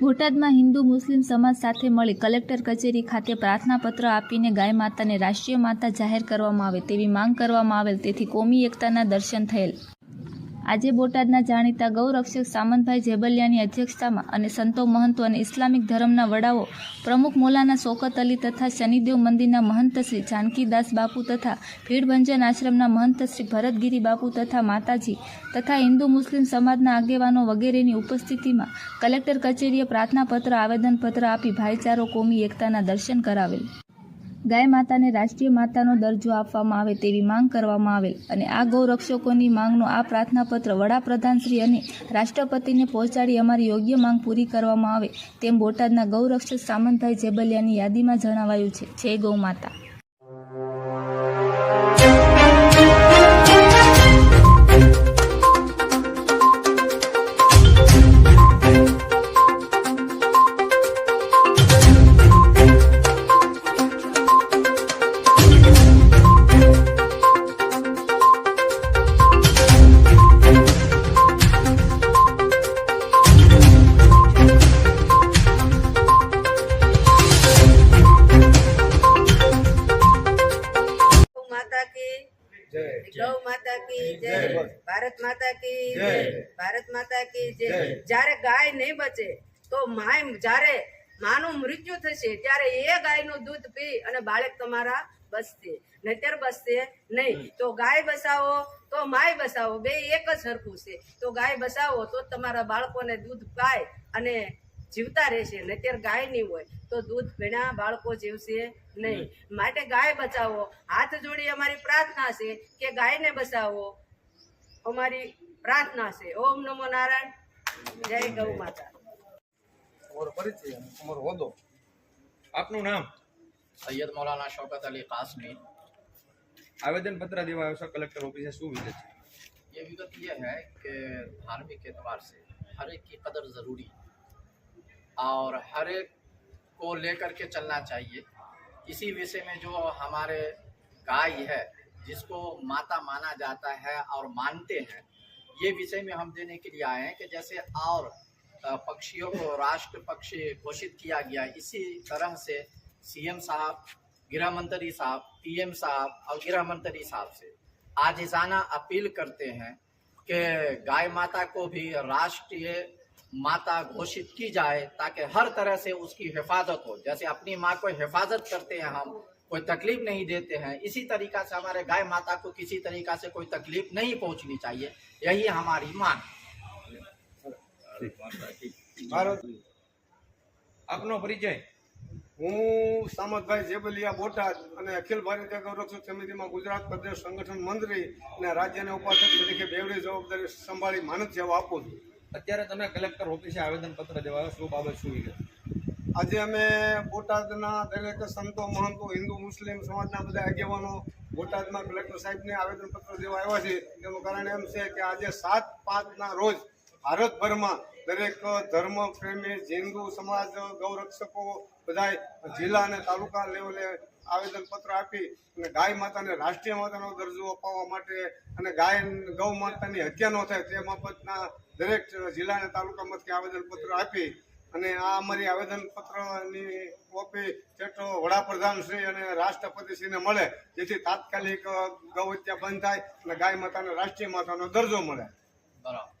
બોટાદમાં હિન્દુ મુસ્લિમ સમાજ સાથે મળી કલેક્ટર કચેરી ખાતે પ્રાર્થનાપત્ર આપીને ગાય માતાને રાષ્ટ્રીય માતા જાહેર કરવામાં આવે તેવી માંગ કરવામાં આવેલ, તેથી કોમી એકતાના દર્શન થયેલ। આજે બોટાદના જાણીતા ગૌરક્ષક સામંતભાઈ જેબલિયાની અધ્યક્ષતામાં અને સંતો, મહંતો અને ઇસ્લામિક ધર્મના વડાઓ પ્રમુખ મૌલાના શૌકત અલી તથા શનિદેવ મંદિરના મહંત શ્રી જાનકીદાસ બાપુ તથા ભીડભંજન આશ્રમના મહંત શ્રી ભરતગીરી બાપુ તથા માતાજી તથા હિન્દુ મુસ્લિમ સમાજના આગેવાનો વગેરેની ઉપસ્થિતિમાં કલેક્ટર કચેરીએ પ્રાર્થનાપત્ર આવેદનપત્ર આપી ભાઈચારો, કોમી એકતાના દર્શન કરાવેલ। ગાય માતાને રાષ્ટ્રીય માતાનો દરજ્જો આપવામાં આવે તેવી માંગ કરવામાં આવેલ અને આ ગૌરક્ષકોની માંગનો આ પ્રાર્થનાપત્ર વડાપ્રધાનશ્રી અને રાષ્ટ્રપતિને પહોંચાડી અમારી યોગ્ય માંગ પૂરી કરવામાં આવે તેમ બોટાદના ગૌરક્ષક સામંતભાઈ જેબલિયાની યાદીમાં જણાવાયું છે। જય ગૌ માતા। गौ माता की जय, भारत माता की जय, भारत माता की जय। जारे गाय नहीं बचे तो माय जारे मानु मृत्यु थशे त्यारे ए गायનું दूध पी અને બાળક તમારા બસશે, નહીતર બસશે નહીં। તો ગાય બસાવો તો માય બસાવો, બે એક જ સરખું છે। તો ગાય બસાવો તો તમારા બાળકોને દૂધ પાય અને જીવતા રહેશે, નહીતર ગાય નહીં હોય તો દૂધ પીણા બાળકો જીવશે નહીં। માટે ગાય બચાવો। હાથ જોડી અમારી प्रार्थना છે કે ગાયને બચાવો, અમારી प्रार्थना છે। ओम नमो नारायण, जय गौ माता। और परिचय उमर होदो आपनु नाम? सैयद मौलाना शौकत अली कासमी। आवेदन पत्र देवा आयो कलेक्टर ऑफिस शू विगत? ये विगत ये है कि धार्मिक एतबार से हर एक की कदर ज़रूरी और हर एक को लेकर के चलना चाहिए। इसी विषय में जो हमारे गाय है जिसको माता माना जाता है और मानते हैं, ये विषय में हम देने के लिए आए हैं कि जैसे और पक्षियों को राष्ट्र पक्षी घोषित किया गया, इसी तरह से सीएम साहब, गृह मंत्री साहब, पीएम साहब और गृह मंत्री साहब से आजिज़ाना अपील करते हैं कि गाय माता को भी राष्ट्रीय माता घोषित की जाए ताकि हर तरह से उसकी हिफाजत हो। जैसे अपनी माँ को हिफाजत करते हैं हम, कोई तकलीफ नहीं देते हैं, इसी तरीका से हमारे गाय माता को किसी तरीका से कोई तकलीफ नहीं पहुंचनी चाहिए, यही हमारी मांग। આપનો પરિચય? હું સામંતભાઈ જેબલિયા બોટાદ અને અખિલ ભારતીય ગૌરક્ષક સમિતિમાં ગુજરાત પ્રદેશ સંગઠન મંત્રી અને રાજ્યના ઉપાધ્યક્ષ તરીકે બેવડી જવાબદારી સંભાળી માનદ સેવા આપું છું। અત્યારે તમે કલેક્ટર ઓફિસે આવેદન પત્ર દેવા આવ્યો, શું બાબત શું વિગત? આજે અમે બોટાદના દરેક સંતો, મહંતો, હિન્દુ મુસ્લિમ સમાજના બધા આગેવાનો બોટાદમાં કલેક્ટર સાહેબને આવેદનપત્ર દેવા આવ્યા છે। તેનું કારણ એમ છે કે આજે 7/5ના રોજ ભારતભરમાં દરેક ધર્મ પ્રેમી હિન્દુ સમાજ ગૌરક્ષકો બધા જિલ્લા અને તાલુકા લેવલે આવેદનપત્ર આપી અને ગાય માતાને રાષ્ટ્રીય માતાનો દરજ્જો અપાવવા માટે અને ગૌ માતાની હત્યા ન થાય તે બાબતના દરેક જિલ્લા અને તાલુકામાંથી આવેદનપત્ર આપી અને આ અમારી આવેદનપત્રની કોપી છેટ વડાપ્રધાનશ્રી અને રાષ્ટ્રપતિશ્રીને મળે, જેથી તાત્કાલિક ગૌ હત્યા બંધ થાય અને ગાય માતાને રાષ્ટ્રીય માતાનો દરજ્જો મળે। બરાબર।